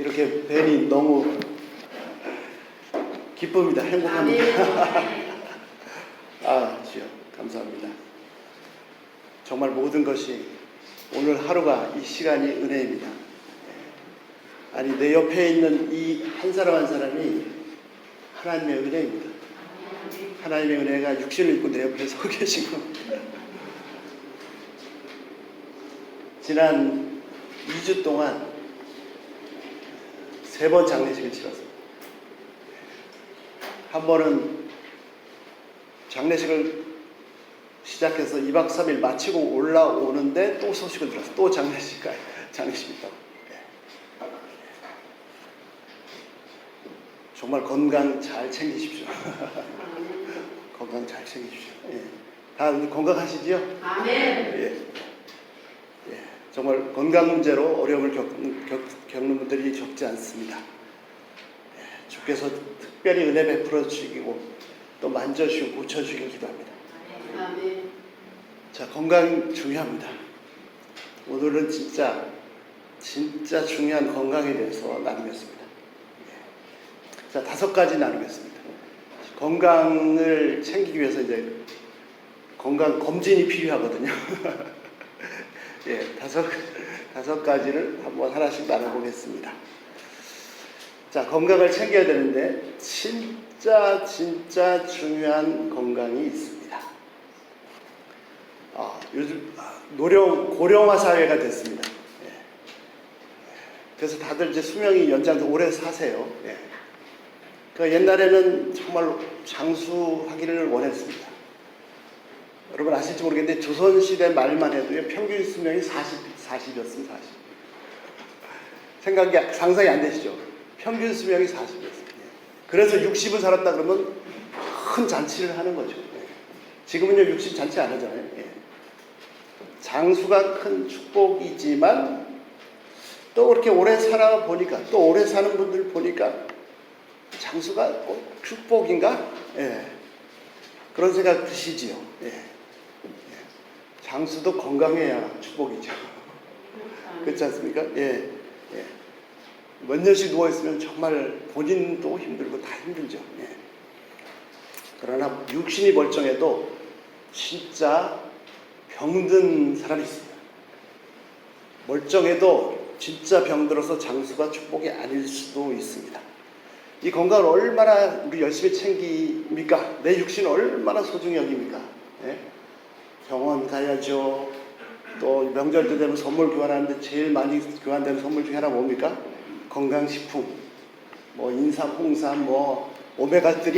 이렇게 뵈니 너무 기쁩니다. 행복합니다. 아, 주여 감사합니다. 정말 모든 것이 오늘 하루가 이 시간이 은혜입니다. 아니 내 옆에 있는 이 한 사람 한 사람이 하나님의 은혜입니다. 하나님의 은혜가 육신을 입고 내 옆에 서 계시고 지난 2주 동안 3번 장례식을 치렀습니다. 한 번은 장례식을 시작해서 2박 3일 마치고 올라오는데 또 소식을 들었어요. 또 장례식이 있다고. 정말 건강 잘 챙기십시오. 건강 잘 챙기십시오. 예. 다 건강하시지요? 아멘. 예. 예. 정말 건강 문제로 어려움을 겪는 분들이 적지 않습니다. 예. 주께서 특별히 은혜 베풀어 주시고 또 만져주시고 고쳐주시길 기도합니다. 아멘. 자, 건강 중요합니다. 오늘은 진짜 중요한 건강에 대해서 나누겠습니다. 자, 5가지 나누겠습니다. 건강을 챙기기 위해서 이제 건강 검진이 필요하거든요. 예, 5가지를 한번 하나씩 나눠보겠습니다. 자, 건강을 챙겨야 되는데 진짜 중요한 건강이 있습니다. 요즘 고령화 사회가 됐습니다. 예. 그래서 다들 이제 수명이 연장돼 오래 사세요. 예. 옛날에는 정말 장수하기를 원했습니다. 여러분 아실지 모르겠는데 조선시대 말만 해도요, 평균 수명이 40이었습니다. 40. 상상이 안 되시죠? 평균 수명이 40이었습니다. 그래서 60을 살았다 그러면 큰 잔치를 하는 거죠. 지금은요 60 잔치 안 하잖아요. 장수가 큰 축복이지만 또 그렇게 오래 살아 보니까, 또 오래 사는 분들 보니까 장수가 꼭 축복인가? 예. 그런 생각 드시지요. 예. 장수도 건강해야 축복이죠. 그렇지 않습니까? 예. 예. 몇 년씩 누워있으면 정말 본인도 힘들고 다 힘들죠. 예. 그러나 육신이 멀쩡해도 진짜 병든 사람이 있습니다. 멀쩡해도 진짜 병들어서 장수가 축복이 아닐 수도 있습니다. 이 건강을 얼마나 우리 열심히 챙깁니까? 내 육신을 얼마나 소중히 여깁니까? 예? 병원 가야죠. 또 명절 때 되면 선물 교환하는데 제일 많이 교환되는 선물 중에 하나 뭡니까? 건강식품. 뭐 인삼, 홍삼, 뭐 오메가3,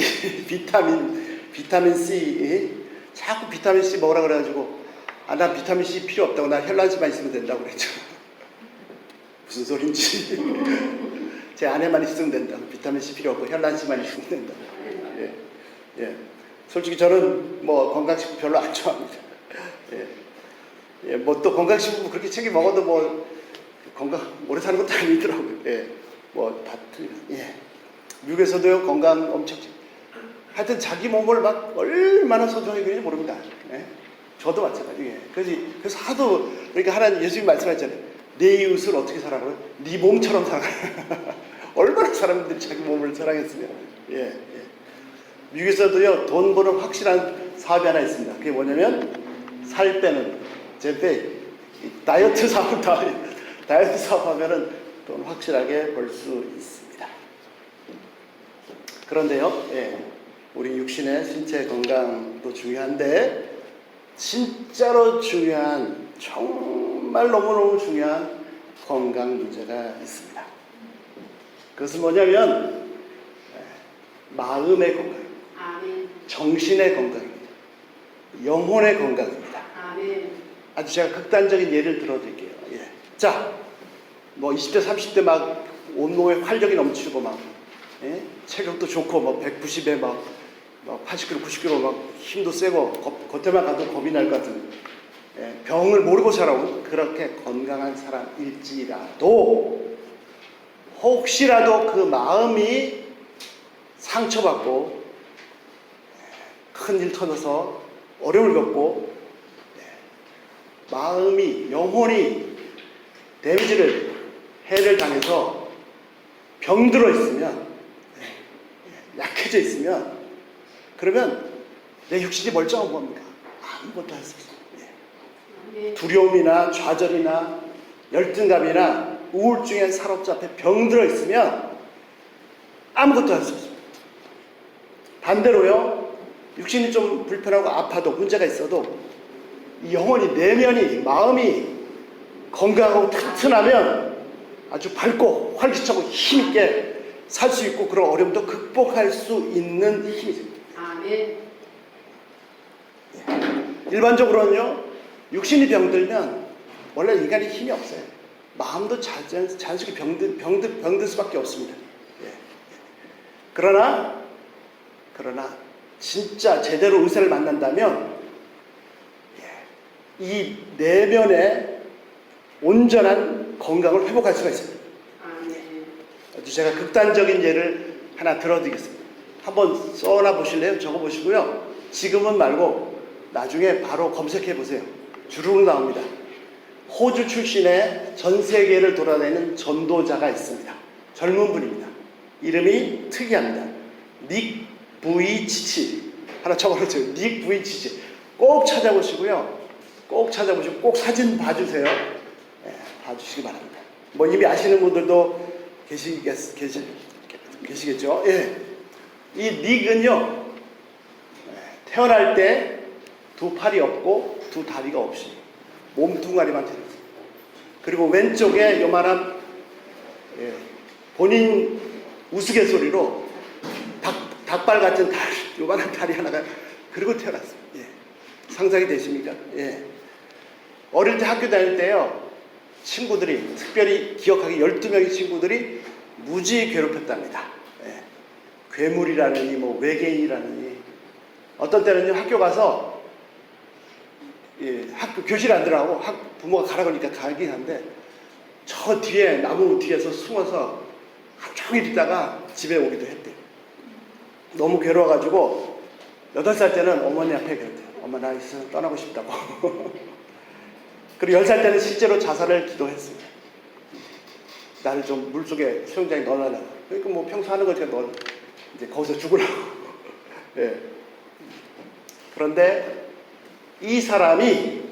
비타민 C. 예? 자꾸 비타민 C 먹으라 그래가지고 난 비타민 C 필요 없다고, 나 혈란씨만 있으면 된다고 그랬죠. 무슨 소린지. 제 안에만 있으면 된다. 비타민 C 필요 없고 혈란씨만 있으면 된다. 예. 예. 솔직히 저는 뭐 건강식품 별로 안 좋아합니다. 예. 예. 뭐 또 건강식품 그렇게 챙겨 먹어도 뭐 건강 오래 사는 것도 아니더라고요. 예. 뭐 다 틀립니다. 예. 미국에서도요 건강 엄청 하여튼 자기 몸을 막 얼마나 소중하게 그런지 모릅니다. 예. 저도 마찬가지예요. 그래서 하도 그러니까 하나님 예수님 말씀하셨잖아요. 내 이웃을 어떻게 사랑하고요? 네 몸처럼 사랑해. 얼마나 사람들이 자기 몸을 사랑했으면. 예, 예. 미국에서도요 돈 버는 확실한 사업이 하나 있습니다. 그게 뭐냐면 살 빼는 다이어트 사업하면은 돈 확실하게 벌 수 있습니다. 그런데요, 예, 우리 육신의 신체 건강도 중요한데 진짜로 중요한, 정말 너무너무 중요한 건강 문제가 있습니다. 그것은 뭐냐면 마음의 건강, 정신의 건강입니다. 영혼의 건강입니다. 아주 제가 극단적인 예를 들어드릴게요. 예. 자, 뭐 20대 30대 막 온몸에 활력이 넘치고 막 체격도 좋고 뭐 190에 막 80kg, 90kg 막 힘도 세고 겉에만 가도 겁이 날 것 같은 병을 모르고 살아온 그렇게 건강한 사람일지라도 혹시라도 그 마음이 상처받고 큰일 터져서 어려움을 겪고 마음이, 영혼이 해를 당해서 병들어 있으면, 약해져 있으면, 그러면 내 육신이 멀쩡한 겁니까? 아무것도 할 수 없어요. 두려움이나 좌절이나 열등감이나 우울증에 사로잡혀 병들어 있으면 아무것도 할 수 없습니다. 반대로요, 육신이 좀 불편하고 아파도 문제가 있어도 이 영혼이, 내면이, 마음이 건강하고 튼튼하면 아주 밝고 활기차고 힘있게 살 수 있고 그런 어려움도 극복할 수 있는 힘이죠. 아멘. 일반적으로는요, 육신이 병들면 원래 인간이 힘이 없어요. 마음도 자연스럽게 병들 수밖에 없습니다. 그러나 진짜 제대로 의사를 만난다면 이 내면의 온전한 건강을 회복할 수가 있습니다. 아주 제가 극단적인 예를 하나 들어드리겠습니다. 한번 써놔 보실래요? 적어 보시고요. 지금은 말고 나중에 바로 검색해 보세요. 주르륵 나옵니다. 호주 출신의 전 세계를 돌아다니는 전도자가 있습니다. 젊은 분입니다. 이름이 특이합니다. 닉 부이치치. 하나 적어놓으세요. 닉 부이치치. 꼭 찾아보시고요. 꼭 찾아보시고 꼭 사진 봐주세요. 봐주시기 바랍니다. 뭐 이미 아시는 분들도 계시겠죠. 이 닉은요, 태어날 때 두 팔이 없고 두 다리가 없이 몸뚱아리만 태어났어요. 그리고 왼쪽에 요만한 본인 우스갯소리로 닭발 같은 다리, 요만한 다리 하나가 그리고 태어났어요. 상상이 되십니까? 어릴 때 학교 다닐 때요, 친구들이, 특별히 기억하기 12명의 친구들이 무지 괴롭혔답니다. 괴물이라느니 뭐 외계인이라느니. 어떤 때는요, 학교 가서 학교 교실 안 들어가고 부모가 가라 그러니까 가긴 한데 저 뒤에 나무 뒤에서 숨어서 하루 종일 있다가 집에 오기도 했대요. 너무 괴로워가지고 8살 때는 어머니 앞에 그랬대요. 엄마 나 있으면 떠나고 싶다고. 그리고 10살 때는 실제로 자살을 기도했습니다. 나를 좀 물속에 수영장에 넣어놔라. 그러니까 뭐 평소 하는 거니까 너 이제 거기서 죽으라고. 그런데 이 사람이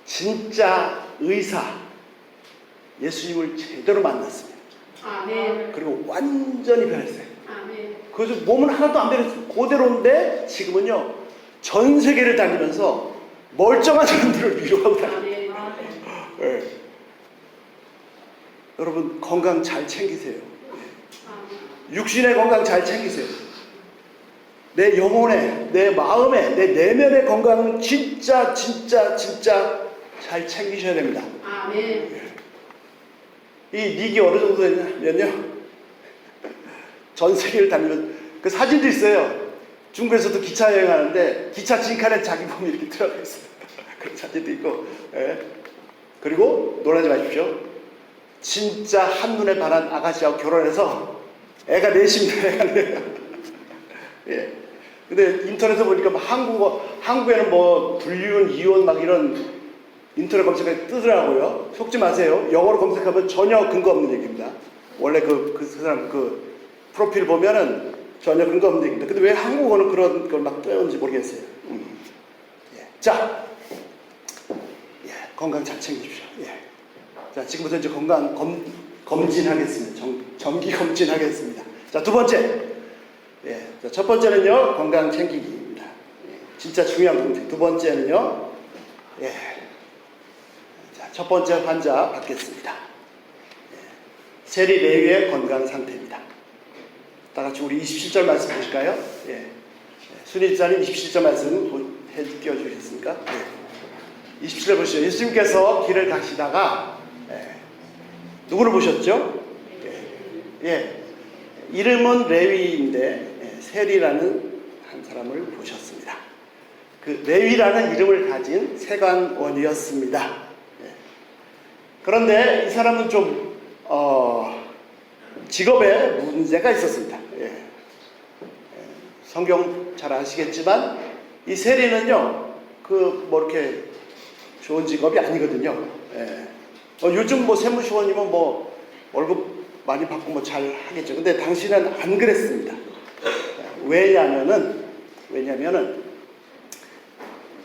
진짜 의사, 예수님을 제대로 만났습니다. 아멘. 그리고 완전히 변했어요. 아멘. 그래서 몸은 하나도 안 변했어요. 그대로인데 지금은요, 전 세계를 다니면서 멀쩡한 사람들을 위로하고 다닙니다. 여러분 건강 잘 챙기세요. 육신의 건강 잘 챙기세요. 내 영혼의, 내 마음의, 내 내면의 건강은 진짜 잘 챙기셔야 됩니다. 아멘. 이 닉이 어느 정도 되냐면요, 전 세계를 다니면서 그 사진도 있어요. 중국에서도 기차 여행하는데 기차 징칸에 자기 몸이 이렇게 들어가 있어요. 그런 사진도 있고. 그리고 놀라지 마십시오. 진짜 한눈에 반한 아가씨하고 결혼해서 애가 넷입니다. 애가 넷. 근데 인터넷에 보니까 한국에는 뭐 불륜, 이혼 막 이런 인터넷 검색에 뜨더라고요. 속지 마세요. 영어로 검색하면 전혀 근거 없는 얘기입니다. 원래 그 사람 그 프로필 보면은 전혀 근거 없는 얘기입니다. 근데 왜 한국어는 그런 걸 막 떠는지 모르겠어요. 자, 건강 잘 챙기십시오. 자, 지금부터 이제 건강 검진하겠습니다. 정기 검진하겠습니다. 자, 두 번째. 자, 첫 번째는요, 건강 챙기기입니다. 진짜 중요한 부분. 두 번째는요, 자, 첫 번째 환자 받겠습니다. 세리 레위의 건강 상태입니다. 다 같이 우리 27절 말씀 보실까요? 순희 집사님 27절 말씀 띄워주셨습니까? 27절 보시죠. 예수님께서 길을 가시다가 누구를 보셨죠? 이름은 레위인데 세리라는 한 사람을 보셨습니다. 그 레위라는 이름을 가진 세관원이었습니다. 그런데 이 사람은 좀 직업에 문제가 있었습니다. 성경 잘 아시겠지만 이 세리는요, 그 뭐 이렇게 좋은 직업이 아니거든요. 요즘 뭐 세무시원이면 뭐 월급 많이 바꾸면 잘 하겠죠. 근데 당시는 안 그랬습니다. 왜냐면은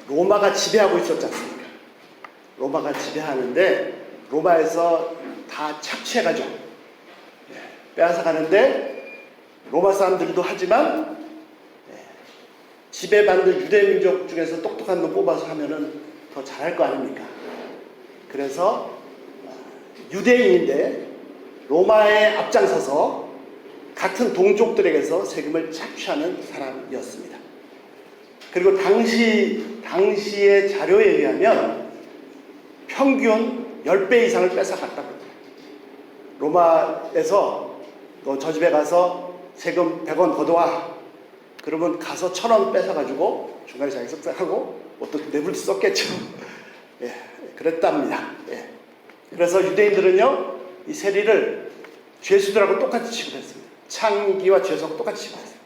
로마가 지배하고 있었지 않습니까? 로마가 지배하는데 로마에서 다 착취해가지고 빼앗아 가는데 로마 사람들도 하지만 지배받는 유대 민족 중에서 똑똑한 놈 뽑아서 하면은 더 잘할 거 아닙니까? 그래서 유대인인데 로마에 앞장서서 같은 동족들에게서 세금을 착취하는 사람이었습니다. 그리고 당시의 자료에 의하면 평균 10배 이상을 뺏어갔다고 합니다. 로마에서 너 저 집에 가서 세금 100원 걷어와. 그러면 가서 1,000원 뺏어가지고 중간에 자기 섭삭하고 또 내불도 썼겠죠. 예, 그랬답니다. 예. 그래서 유대인들은요, 이 세리를 죄수들하고 똑같이 취급했습니다. 창기와 죄수하고 똑같이 취급했어요.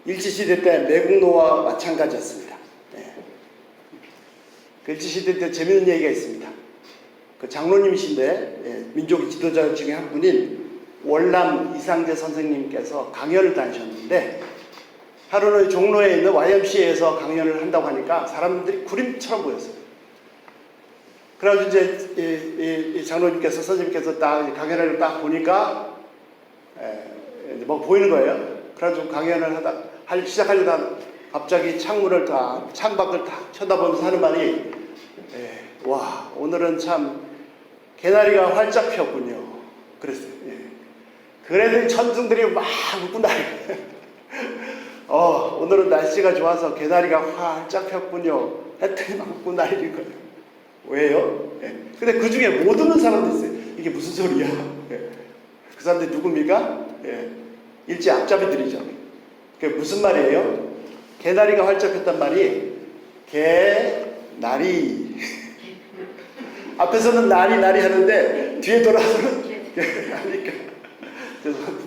일제시대 때 매국노와 마찬가지였습니다. 예. 그 일제시대 때 재밌는 얘기가 있습니다. 그 장로님이신데, 예, 민족 지도자 중에 한 분인 월남 이상재 선생님께서 강연을 다니셨는데, 하루는 종로에 있는 YMCA에서 강연을 한다고 하니까 사람들이 구림처럼 보였어요. 그래가지고 이제 이 장로님께서, 선생님께서 딱 강연을 딱 보니까 뭐 보이는 거예요. 그래가지고 강연을 시작하려다 갑자기 창밖을 딱 쳐다보면서 하는 말이, 와, 오늘은 참 개나리가 활짝 피었군요. 그랬어요. 예. 그래도 천둥들이 막 웃고 오늘은 날씨가 좋아서 개나리가 활짝 폈군요. 했더니 막 웃고 난리인 거예요. 왜요? 예. 근데 그 중에 못 웃는 사람도 있어요. 이게 무슨 소리야? 예. 그 사람들이 누굽니까? 예. 일제 앞잡이들이죠. 그게 무슨 말이에요? 개나리가 활짝 폈단 말이 개나리. 앞에서는 나리 하는데 뒤에 돌아서는 개나리니까. 죄송합니다.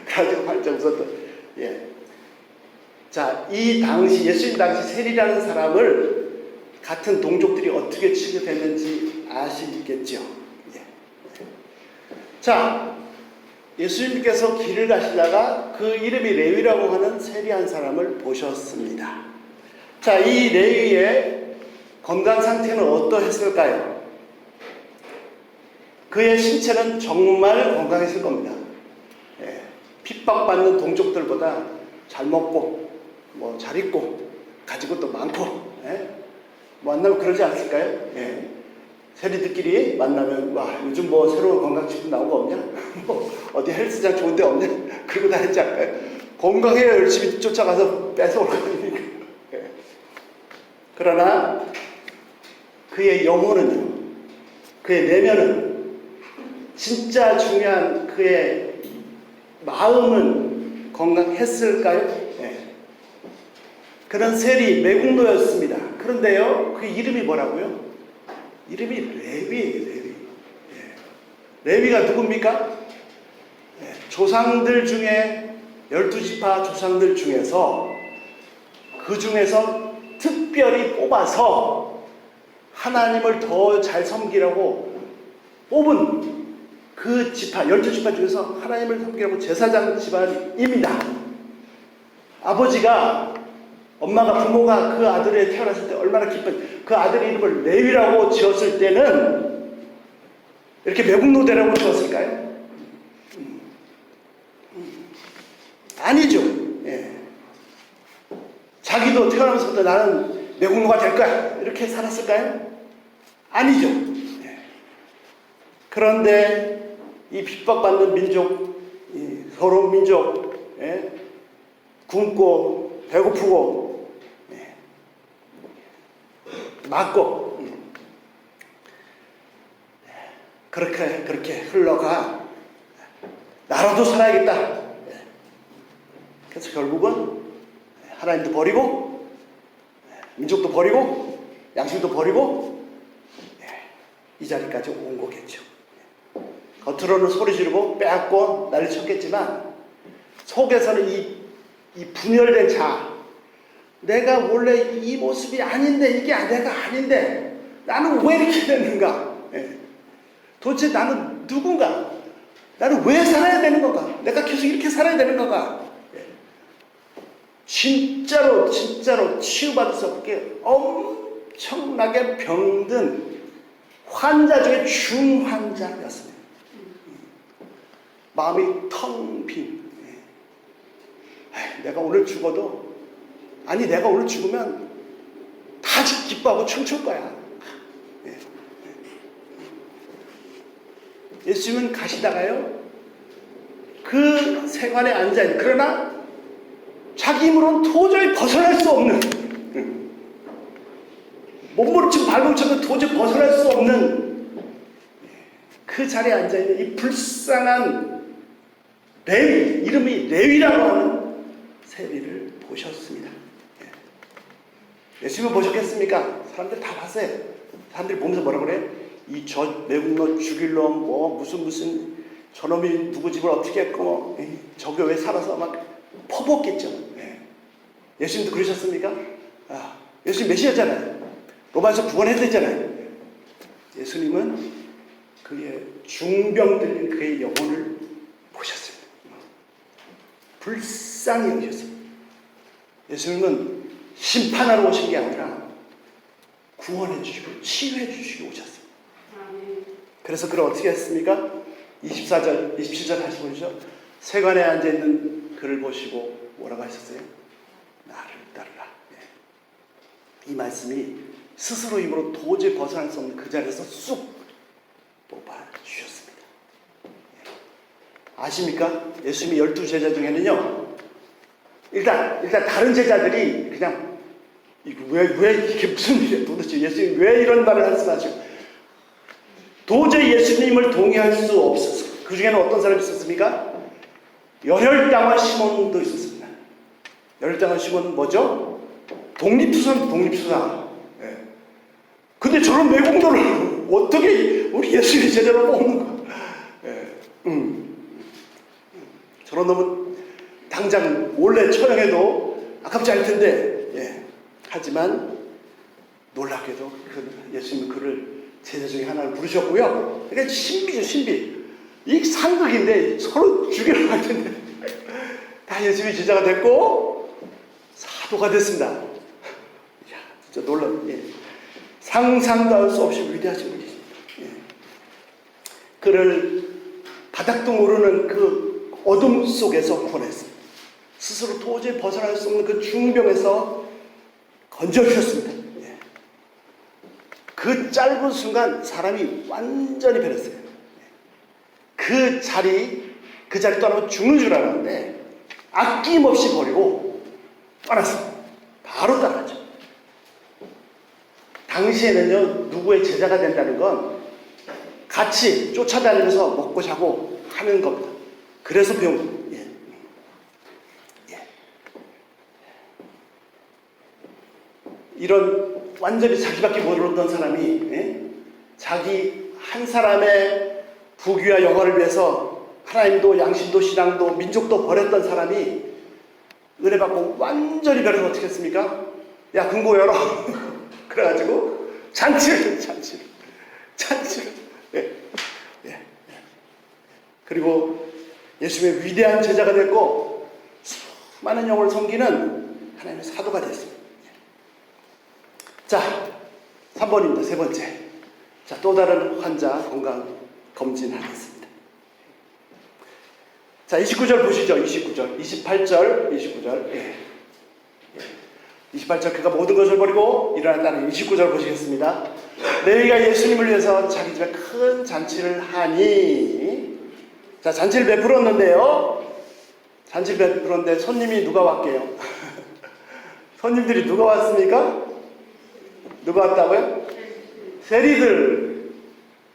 가지고 활짝 웃었던. 예. 자, 이 당시, 예수님 당시 세리라는 사람을 같은 동족들이 어떻게 취급했는지 아시겠죠? 예. 자, 예수님께서 길을 가시다가 그 이름이 레위라고 하는 세리한 사람을 보셨습니다. 자, 이 레위의 건강 상태는 어떠했을까요? 그의 신체는 정말 건강했을 겁니다. 예. 핍박받는 동족들보다 잘 먹고 뭐 잘 입고 가지고 또 많고, 예? 만나면 그러지 않을까요? 예. 세리들끼리 만나면, 와, 요즘 뭐 새로운 건강식품 나온 거 없냐? 뭐 어디 헬스장 좋은 데 없냐? 그러고 다니지 않을까요? 건강해야 열심히 쫓아가서 뺏어올 거 아닙니까? 예. 그러나 그의 영혼은요, 그의 내면은, 진짜 중요한 그의 마음은 건강했을까요? 그런 세리, 매국노였습니다. 그런데요, 그 이름이 뭐라고요? 이름이 레위예요, 레위. 레위가 누굽니까? 조상들 중에, 12지파 조상들 중에서, 그 중에서 특별히 뽑아서 하나님을 더 잘 섬기라고 뽑은 그 지파, 12지파 중에서 하나님을 섬기라고 제사장 집안입니다. 아버지가, 엄마가, 부모가 그 아들에 태어났을 때 얼마나 기쁜, 그 아들의 이름을 레위라고 지었을 때는 이렇게 매국노대라고 지었을까요? 아니죠. 예. 자기도 태어나면서부터 나는 매국노가 될 거야, 이렇게 살았을까요? 아니죠. 예. 그런데 이 핍박받는 민족, 이 서러운 민족, 예? 굶고 배고프고 맞고 그렇게 흘러가 나라도 살아야겠다. 그래서 결국은 하나님도 버리고 민족도 버리고 양심도 버리고 이 자리까지 온 거겠죠. 겉으로는 소리 지르고 빼앗고 난리 쳤겠지만 속에서는 이 분열된 자아, 내가 원래 이 모습이 아닌데, 이게 내가 아닌데 나는 왜 이렇게 됐는가? 도대체 나는 누군가? 나는 왜 살아야 되는 건가? 내가 계속 이렇게 살아야 되는 건가? 진짜로 치유받을 수 없게 엄청나게 병든 환자 중에 중환자였습니다. 마음이 텅 빈. 내가 오늘 죽어도, 아니 내가 오늘 죽으면 다 기뻐하고 춤출 거야. 예수님은 가시다가요, 그 세관에 앉아있는, 그러나 자기 힘으로는 도저히 벗어날 수 없는, 몸부림치고 발버둥쳐도 도저히 벗어날 수 없는 그 자리에 앉아있는 이 불쌍한 레위, 이름이 레위라고 하는 세리를 보셨습니다. 예수님은 보셨겠습니까? 사람들 다 봤어요. 사람들이 보면서 뭐라 그래? 이 저 외국 놈 죽일 놈, 뭐 무슨 저놈이 누구 집을 어떻게 했고, 저게 왜 살아서 막 퍼붓겠죠. 예수님도 그러셨습니까? 예수님 메시아잖아요. 로마에서 구원해드렸잖아요. 예수님은 그의 중병 들린 그의 영혼을 보셨습니다. 불쌍히 여기셨습니다. 예수님은 심판하러 오신 게 아니라 구원해 주시고 치유해 주시고 오셨습니다. 그래서 그를 어떻게 했습니까? 24절, 27절 다시 보시죠. 세관에 앉아있는 그를 보시고 뭐라고 하셨어요? 나를 따르라. 이 말씀이 스스로 힘으로 도저히 벗어날 수 없는 그 자리에서 쑥 뽑아주셨습니다. 아십니까? 예수님이 12제자 중에는요, 일단 다른 제자들이 그냥 왜 이게 무슨 일이야 도대체, 예수님 왜 이런 말을 말씀하시고, 도저히 예수님을 동의할 수 없었어요. 그 중에는 어떤 사람이 있었습니까? 열혈당한 시몬도 있었습니다. 열혈당한 시몬은 뭐죠? 독립수사. 근데 저런 매국노를 어떻게 우리 예수님의 제자로 뽑는 거야? 저런 놈은 당장 원래 처형해도 아깝지 않을 텐데, 하지만 놀랍게도 예수님은 그를 제자 중에 하나를 부르셨고요. 그러니까 신비죠, 신비. 이 상극인데 서로 죽이러 갈 텐데 다 예수님이 제자가 됐고 사도가 됐습니다. 이야, 진짜 놀라워. 상상도 할 수 없이 위대하신 분이십니다. 그를 바닥도 모르는 그 어둠 속에서 구원했습니다. 스스로 도저히 벗어날 수 없는 그 중병에서 건져주셨습니다. 그 짧은 순간 사람이 완전히 변했어요. 그 자리 떠나면 죽는 줄 알았는데 아낌없이 버리고 떠났어요. 바로 떠났죠. 당시에는요, 누구의 제자가 된다는 건 같이 쫓아다니면서 먹고 자고 하는 겁니다. 그래서 배운 겁니다. 이런 완전히 자기밖에 모르던 사람이 자기 한 사람의 부귀와 영화를 위해서 하나님도 양심도 신앙도 민족도 버렸던 사람이 은혜 받고 완전히 변해서 어떻게 했습니까? 야, 금고 열어. 그래가지고 잔치를. 그리고 예수님의 위대한 제자가 됐고 수많은 영혼을 섬기는 하나님의 사도가 됐습니다. 자, 3번입니다. 세 번째. 자, 또 다른 환자 건강 검진하겠습니다. 자, 29절 보시죠. 28절. 28절, 그가 모든 것을 버리고 일어났다는 29절 보시겠습니다. 레위가 예수님을 위해서 자기 집에 큰 잔치를 하니, 자, 잔치를 베풀었는데요. 잔치를 베풀었는데 손님이 누가 왔게요? 손님들이 누가 왔습니까? 누가 왔다고요? 세리들,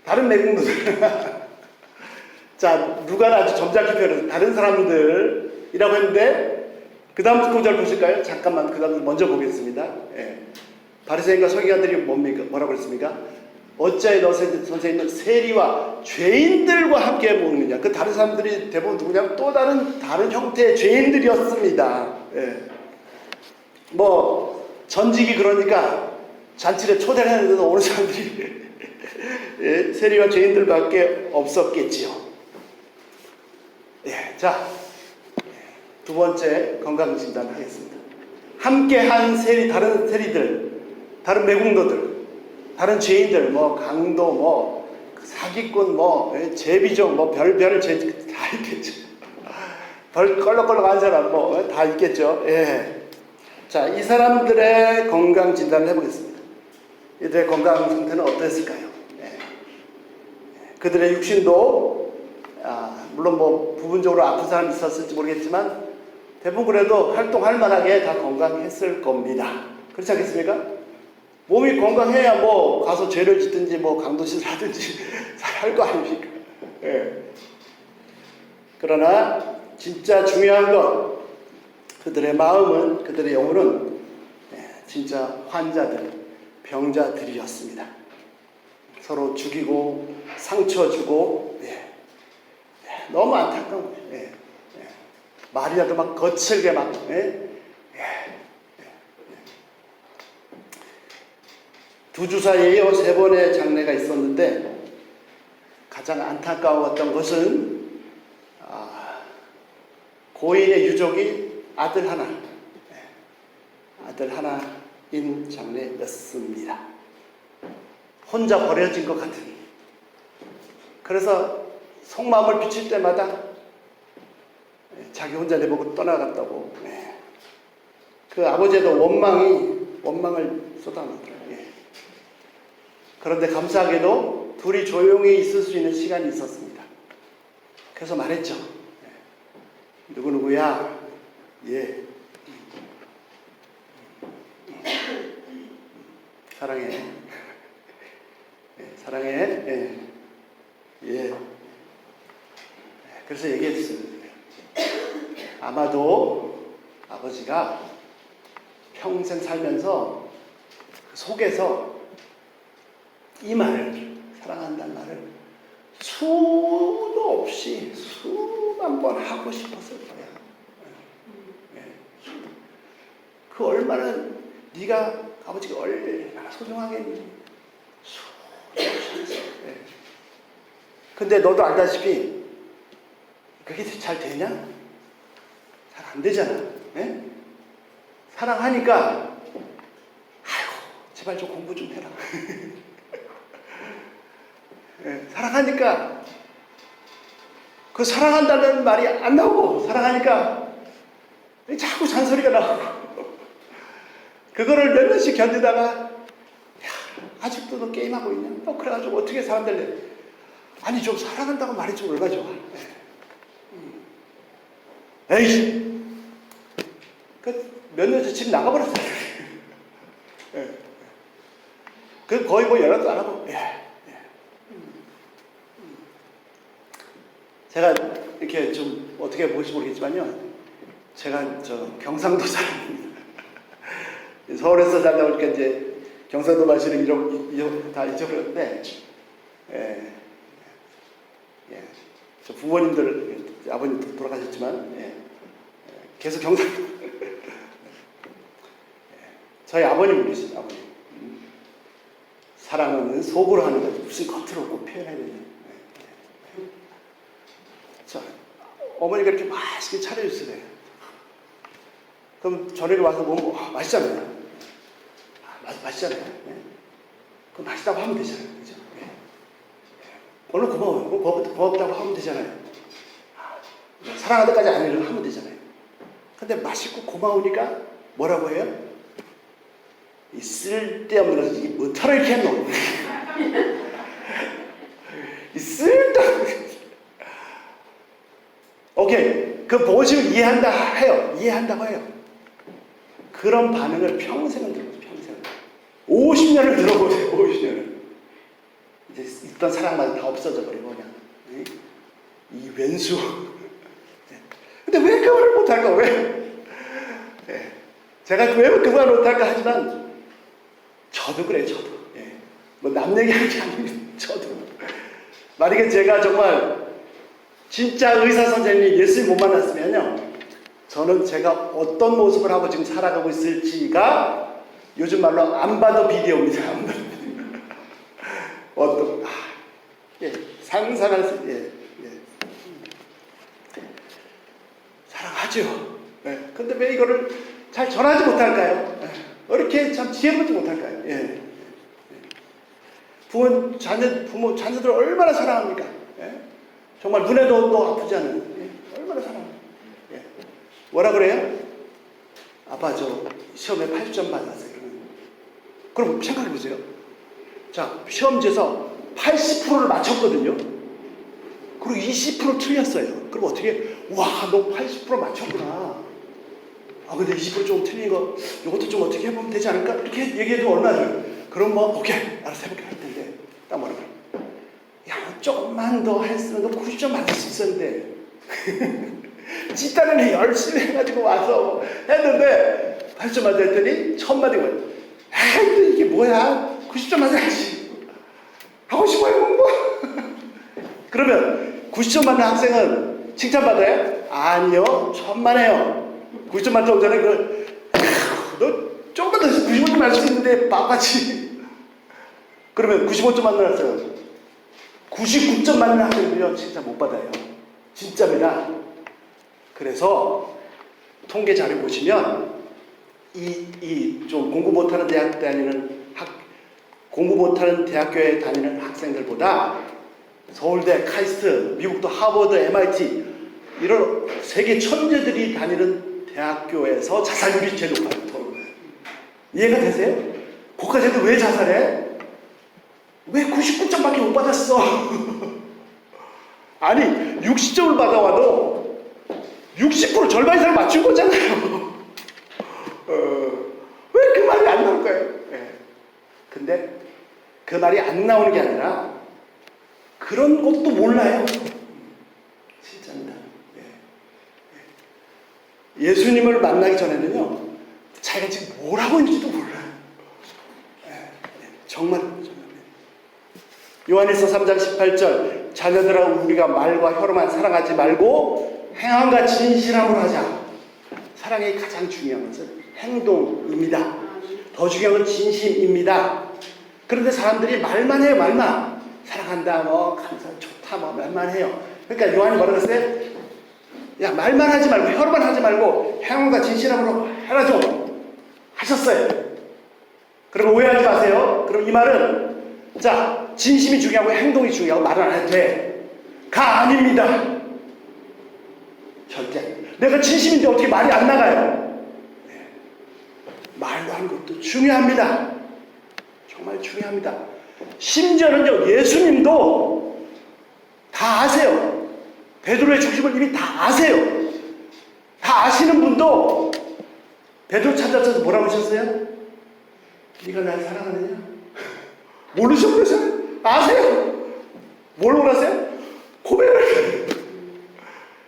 다른 매국노들. 자, 누가 아주 점잖게 표현해서 다른 사람들이라고 했는데, 그 다음 구절 보실까요? 잠깐만, 그 다음 먼저 보겠습니다. 바리새인과 서기관들이 뭐라고 했습니까? 어찌하여 너 선생님은 세리와 죄인들과 함께 먹느냐? 그 다른 사람들이 대부분 누구냐면 또 다른 형태의 죄인들이었습니다. 뭐 전직이 그러니까 잔치를 초대를 했는데도 오는 사람들이 세리와 죄인들밖에 없었겠지요. 자, 두 번째 건강 진단 하겠습니다. 함께한 세리, 다른 세리들, 다른 매국노들, 다른 죄인들, 뭐 강도, 뭐 사기꾼, 뭐 제비종, 뭐 별별 죄 다 있겠죠. 벌 껄렁껄렁한 사람 뭐 다 있겠죠. 예. 자, 이 사람들의 건강 진단을 해보겠습니다. 이들의 건강 상태는 어땠을까요? 예. 그들의 육신도 물론 뭐 부분적으로 아픈 사람이 있었을지 모르겠지만 대부분 그래도 활동할 만하게 다 건강했을 겁니다. 그렇지 않겠습니까? 몸이 건강해야 뭐 가서 죄를 짓든지 뭐 강도짓을 하든지 할 거 아닙니까? 예. 그러나 진짜 중요한 건 그들의 마음은, 그들의 영혼은 진짜 환자들, 병자들이었습니다. 서로 죽이고 상처 주고 너무 안타까운 거예요. 말이라도 막 거칠게 막 두 주 사이에요 3번의 장례가 있었는데 가장 안타까웠던 것은 고인의 유족이 아들 하나인 장례였습니다. 혼자 버려진 것 같은. 그래서 속마음을 비칠 때마다 자기 혼자 내보고 떠나갔다고. 그 아버지도 원망을 쏟아놓더라고요. 그런데 감사하게도 둘이 조용히 있을 수 있는 시간이 있었습니다. 그래서 말했죠. 누구누구야, 사랑해. 사랑해. 그래서 얘기했어요. 아마도 아버지가 평생 살면서 그 속에서 이 말을, 사랑한다는 말을 수도 없이 수만 번 하고 싶었을 거야. 그 얼마나 네가 아버지가 얼마나 소중하겠니? 수도 없이 했어. 근데 너도 알다시피 그게 잘 되냐? 잘 안 되잖아. 사랑하니까 아이고 제발 좀 공부 좀 해라. 사랑하니까 그 사랑한다는 말이 안 나오고 사랑하니까 자꾸 잔소리가 나오고 그거를 몇 년씩 견디다가 야, 아직도 너 게임하고 있냐? 너 그래가지고 어떻게 사람들 아니 좀 사랑한다고 말이 좀 얼마 좋아. 에이씨 몇 년째 집 나가버렸어요. 그 거의 뭐 연락도 안 하고. 제가 이렇게 좀 어떻게 보실지 모르겠지만요. 제가 경상도 사람입니다. 서울에서 살다 보니까 이제 경상도 말씨를 다 잊어버렸는데, 저 부모님들, 아버님 돌아가셨지만, 계속 경상도. 저희 아버님이시죠, 아버님. 사랑은 속으로 하는 거지, 무슨 겉으로 꼭 표현해야 되냐. 자, 어머니가 이렇게 맛있게 차려주시네요. 그럼 저녁에 와서 먹으면 맛있잖아요. 맛있잖아요. 그럼 맛있다고 하면 되잖아요. 그죠? 오늘 고마워요. 고맙다고 하면 되잖아요. 사랑하다까지 아니라고 하면 되잖아요. 근데 맛있고 고마우니까 뭐라고 해요? 이 쓸데없는 것을 이게 뭐하러 이렇게 했노? 이 쓸데없는 오케이. 그 보시면 이해한다 해요. 이해한다고 해요. 그런 반응을 평생을 들어보세요. 평생을. 50년을 들어보세요. 50년을. 이제 있던 사랑만 다 없어져 버리고 그냥. 이 왼수. 근데 왜 그 말을 못할까? 왜? 제가 왜 그 말을 못할까 하지만 저도 그래요. 저도. 뭐 남 얘기하는 게 아닙니다. 저도. 만약에 제가 정말 진짜 의사 선생님이 예수님 못 만났으면요, 저는 제가 어떤 모습을 하고 지금 살아가고 있을지가 요즘 말로 안 봐도 비디오입니다. 안 봐도 비디오. 상상할 수, 아죠. 근데 왜 이거를 잘 전하지 못할까요? 왜 이렇게 참 지혜롭지 못할까요? 부모, 자녀들 얼마나 사랑합니까? 정말 눈에도 또 아프지 않은, 얼마나 사랑합니까? 뭐라 그래요? 아빠 저 시험에 80점 받았어요. 그럼 생각해 보세요. 자, 시험지에서 80%를 맞췄거든요. 그리고 20% 틀렸어요. 그럼 어떻게? 와, 너 80% 맞췄구나. 근데 20% 좀 틀린 거, 이것도 좀 어떻게 해보면 되지 않을까? 이렇게 얘기해도 얼마나 그럼 뭐, 오케이, 알아서 해볼게 할 텐데. 딱 뭐라 그래? 야, 조금만 더 했으면 너 90점 맞을 수 있었는데. 뒷단에는 열심히 해가지고 와서 했는데, 80점 맞아 했더니, 처음 맞은 거예요. 에이, 이게 뭐야? 90점 맞아야지. 하고 싶어요, 공부. 그러면 90점 맞는 학생은 칭찬받아요? 아니요, 천만에요. 90점 맞다고 전에 너 조금만 더 해서 95점 맞을 수 있는데 바보같이. 그러면 95점 맞는 학생은 99점 맞는 학생은요 칭찬 못 받아요. 진짜입니다. 그래서 통계 자료 보시면 이 좀 공부 못하는 대학 다니는 공부 못하는 대학교에 다니는 학생들보다 서울대, 카이스트, 미국도 하버드, MIT 이런 세계 천재들이 다니는 대학교에서 자살률이 제일 높아요. 이해가 되세요? 고카제도 왜 자살해? 왜 99점밖에 못 받았어? 아니 60점을 받아와도 60% 절반 이상 맞춘 거잖아요. 왜 그 말이 안 나올까요? 근데 그 말이 안 나오는 게 아니라 그런 것도 몰라요. 진짜입니다. 예수님을 만나기 전에는요, 자기가 지금 뭘 하고 있는지도 몰라요. 정말. 요한일서 3장 18절, 자녀들아 우리가 말과 혀로만 사랑하지 말고 행함과 진실함으로 하자. 사랑의 가장 중요한 것은 행동입니다. 더 중요한 건 진심입니다. 그런데 사람들이 말만 해요, 말만. 사랑한다, 뭐, 감사, 좋다, 뭐, 말만 해요. 그러니까 요한이 뭐라 그랬어요? 야, 말만 하지 말고, 혀로만 하지 말고, 행함과 진실함으로 해라 좀. 하셨어요. 그럼 오해하지 마세요. 그럼 이 말은, 자, 진심이 중요하고 행동이 중요하고 말은 안 해도 돼. 가 아닙니다. 절대. 내가 진심인데 어떻게 말이 안 나가요? 말로 하는 것도 중요합니다. 정말 중요합니다. 심지어는요, 예수님도 다 아세요. 베드로의 죽음을 이미 다 아세요. 다 아시는 분도 베드로 찾아서 뭐라고 하셨어요? 네가 날 사랑하느냐? 모르셨어요? 아세요? 뭘 몰랐어요? 고백을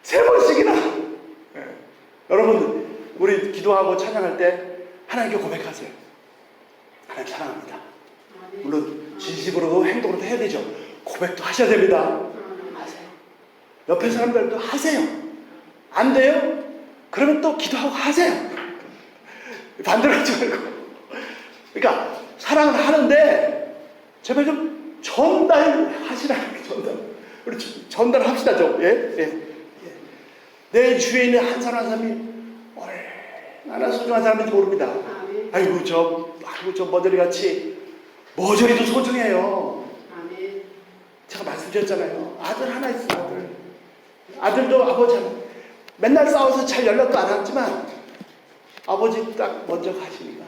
3번씩이나. 여러분, 우리 기도하고 찬양할 때 하나님께 고백하세요. 하나님 사랑합니다. 물론 진심으로도 행동으로도 해야 되죠. 고백도 하셔야 됩니다. 하세요. 옆에 사람들도 하세요. 안 돼요? 그러면 또 기도하고 하세요. 반대로 하지 말고. 그러니까 사랑을 하는데 제발 좀 전달하시라. 전달. 우리 전달합시다 좀. 내 주위에 있는 한 사람 한 사람이 얼마나 소중한 사람인지 모릅니다. 아이고 저 머저리 같이 머저리도 소중해요. 제가 말씀드렸잖아요. 아들 하나 있어. 아들도 아버지 하나. 맨날 싸워서 잘 연락도 안 하지만 아버지 딱 먼저 가시니까.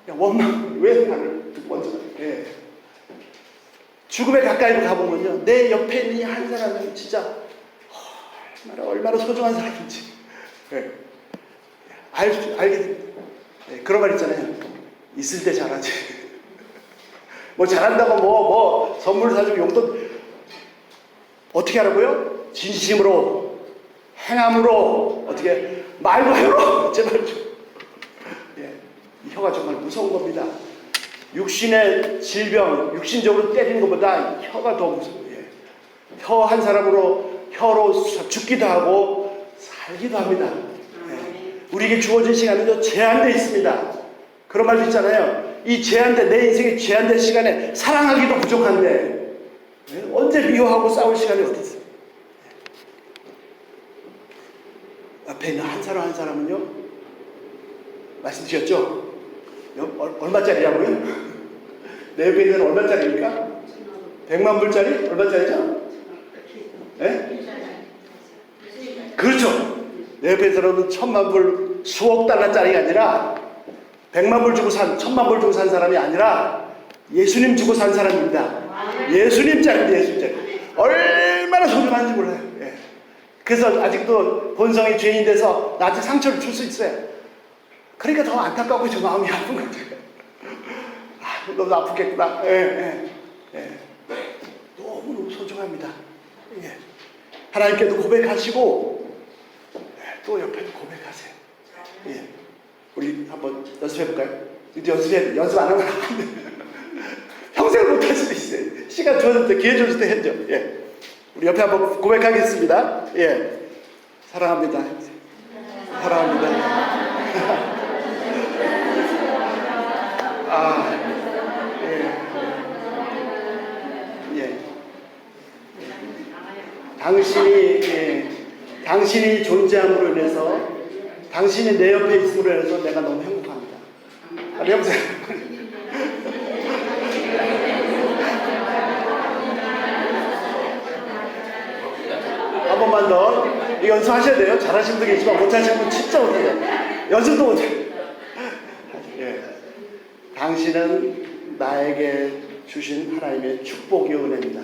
야, 원망 왜 나를 먼저 가? 죽음에 가까이 가보면요, 내 옆에 있는 이 한 사람은 진짜 얼마나 소중한 사람인지 알게 됩니다. 그런 말 있잖아요. 있을 때 잘하지. 뭐 잘한다고 뭐 선물 사주고 용돈 어떻게 하라고요? 진심으로, 행함으로, 어떻게 말과 혀로 제발 좀. 이 혀가 정말 무서운 겁니다. 육신의 질병, 육신적으로 때리는 것보다 혀가 더 무서워요. 혀 한 사람으로 혀로 죽기도 하고 살기도 합니다. 우리에게 주어진 시간은 제한되어 있습니다. 그런 말도 있잖아요. 이 제한된, 내 인생의 제한된 시간에 사랑하기도 부족한데 언제 미워하고 싸울 시간이 어디 있어요? 앞에 있는 한 사람 한 사람은요, 말씀드렸죠? 얼마짜리라고요? 내 옆에 있는 얼마짜리입니까? 100만 불짜리? 얼마짜리죠? 네? 그렇죠. 내 옆에 있는 1000만 불, 수억 달러짜리가 아니라 100만 불 주고 산, 1000만 불 주고 산 사람이 아니라 예수님 주고 산 사람입니다. 예수님짜리입니다. 예수님짜리. 얼마나 소중한지 몰라요. 예. 그래서 아직도 본성이 죄인 돼서 나한테 상처를 줄 수 있어요. 그러니까 더 안타깝고 저 마음이 아픈 거죠. 아, 너무 아프겠구나. 예, 예, 예. 너무너무 소중합니다. 예. 하나님께도 고백하시고, 예, 또 옆에도 고백하세요. 예. 우리 한번 연습해볼까요? 이제 연습 안 하면 안 돼. 평생 못할 수도 있어요. 시간 주어질 때, 기회 주어질 때 했죠. 예. 우리 옆에 한번 고백하겠습니다. 예. 사랑합니다. 사랑합니다. 아, 예. 예. 당신이 존재함으로 인해서, 당신이 내 옆에 있음으로 인해서 내가 너무 행복합니다. 해보세요. 한 번만 더. 이거 연습하셔야 돼요. 잘하시는 분도 계시지만 못하시는 분 진짜 못해요. 연습도 못해요. 예. 당신은 나에게 주신 하나님의 축복의 은혜입니다.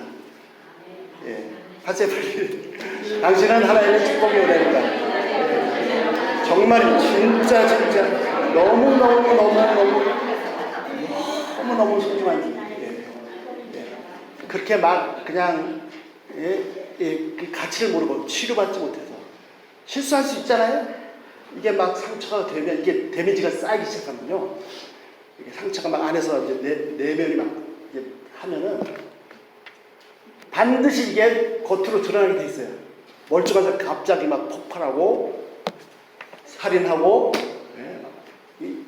예. 하세요. 당신은 하나님의 축복의 은혜입니다. 예. 정말 진짜 너무 소중한. 예. 예. 그렇게 막 그냥 그 가치를 모르고 치료받지 못해서 실수할 수 있잖아요. 이게 막 상처가 되면 이게 데미지가 쌓이기 시작하면요. 이게 상처가 막 안에서 이제 내면이 막 이제 하면은 반드시 이게 겉으로 드러나게 돼 있어요. 멀쩡한 사람 갑자기 막 폭발하고 살인하고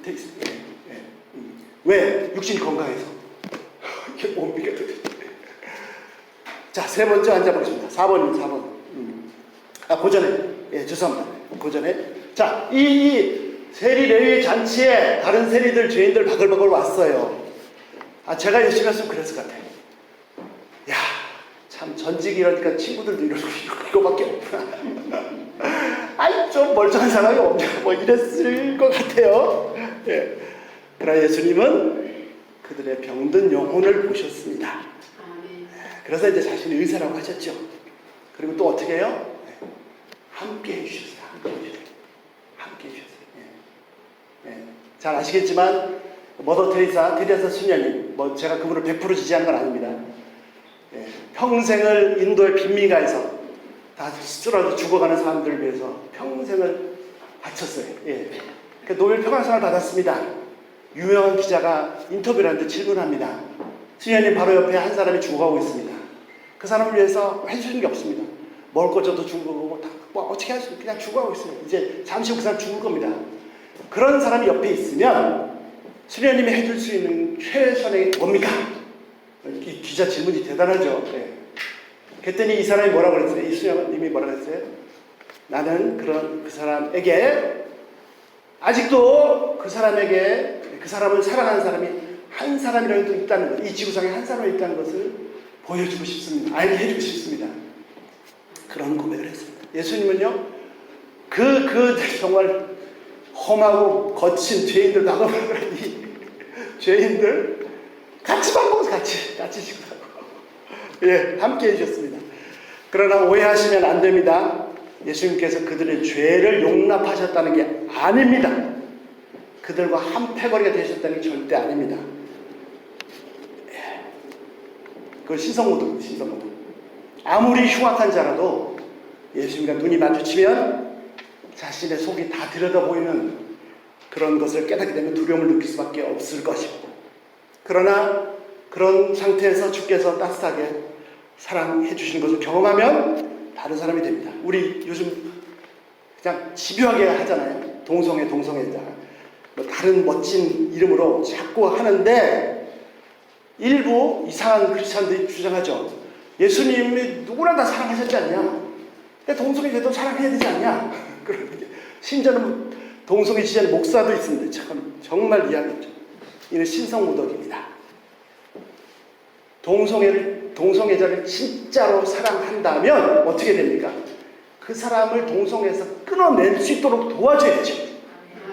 돼 있어요. 왜? 육신이 건강해서. 이게 뭡니까 도대체. 자, 세 번째 앉아보겠습니다. 4번. 고전에. 예, 죄송합니다. 고전에. 자, 이 세리 레위 잔치에 다른 세리들, 죄인들 바글바글 왔어요. 아, 제가 열심히 했으면 그랬을 것 같아요. 야, 참, 전직이 이러니까 친구들도 이거밖에 없구나. 아이, 좀 멀쩡한 사람이 없냐. 뭐 이랬을 것 같아요. 예. 그러나 예수님은 그들의 병든 영혼을 보셨습니다. 그래서 이제 자신이 의사라고 하셨죠. 그리고 또 어떻게 해요? 함께 해주셨어요. 함께 해주셨어요. 예. 예. 잘 아시겠지만 머더 테레사 수녀님, 뭐 제가 그분을 100% 지지하는 건 아닙니다. 예. 평생을 인도의 빈민가에서 다 쓰러져 죽어가는 사람들을 위해서 평생을 바쳤어요. 예. 그 노벨 평화상을 받았습니다. 유명한 기자가 인터뷰를 하는데 질문합니다. 수녀님 바로 옆에 한 사람이 죽어가고 있습니다. 그 사람을 위해서 해주는 게 없습니다. 먹을 것 줘도 죽은 거고 뭐 어떻게 할 수 없어요. 그냥 죽어가고 있어요. 이제 잠시 후 그 사람 죽을 겁니다. 그런 사람이 옆에 있으면 수녀님이 해줄 수 있는 최선의 뭡니까? 이 기자 질문이 대단하죠. 네. 그랬더니 이 사람이 뭐라고 그랬어요? 이 수녀님이 뭐라고 했어요? 나는 그 사람에게 아직도 그 사람에게 그 사람을 사랑하는 사람이 한 사람이라도 있다는 것, 이 지구상에 한 사람이 있다는 것을 보여주고 싶습니다. 알게 해주고 싶습니다. 그런 고백을 했습니다. 예수님은요, 정말 험하고 거친 죄인들 나가버린 이 죄인들 같이 밥 먹어서 같이 식사하고 예, 함께 해주셨습니다. 그러나 오해하시면 안 됩니다. 예수님께서 그들의 죄를 용납하셨다는 게 아닙니다. 그들과 한패거리가 되셨다는 게 절대 아닙니다. 그건 신성모독. 아무리 흉악한 자라도 예수님과 눈이 마주치면 자신의 속이 다 들여다보이는 그런 것을 깨닫게 되면 두려움을 느낄 수밖에 없을 것이고, 그러나 그런 상태에서 주께서 따뜻하게 사랑해 주시는 것을 경험하면 다른 사람이 됩니다. 우리 요즘 그냥 집요하게 하잖아요. 동성애자. 뭐 다른 멋진 이름으로 자꾸 하는데 일부 이상한 크리스찬들이 주장하죠. 예수님이 누구나 다 사랑하셨지 않냐? 동성애 제도 사랑해야 되지 않냐? 그런데 심지어는 동성애 지지하는 목사도 있습니다. 참 정말 이해하겠죠. 이는 신성모독입니다. 동성애자를 진짜로 사랑한다면 어떻게 됩니까? 그 사람을 동성애에서 끊어낼 수 있도록 도와줘야죠.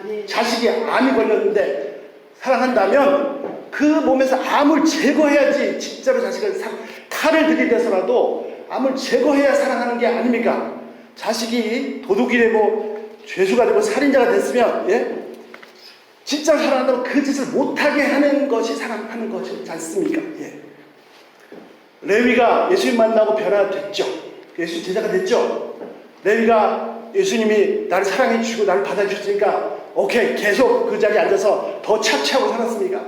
아멘. 자식이 암이 걸렸는데 사랑한다면 그 몸에서 암을 제거해야지. 진짜로 자식을 칼을 들이대서라도 암을 제거해야 사랑하는 게 아닙니까? 자식이 도둑이 되고 죄수가 되고 살인자가 됐으면, 예? 진짜 사랑한다면 그 짓을 못하게 하는 것이 사랑하는 것이지 않습니까? 예. 레위가 예수님 만나고 변화됐죠. 예수 제자가 됐죠. 레위가 예수님이 나를 사랑해 주시고 나를 받아주셨으니까 오케이, 계속 그 자리에 앉아서 더 차치하고 살았습니까?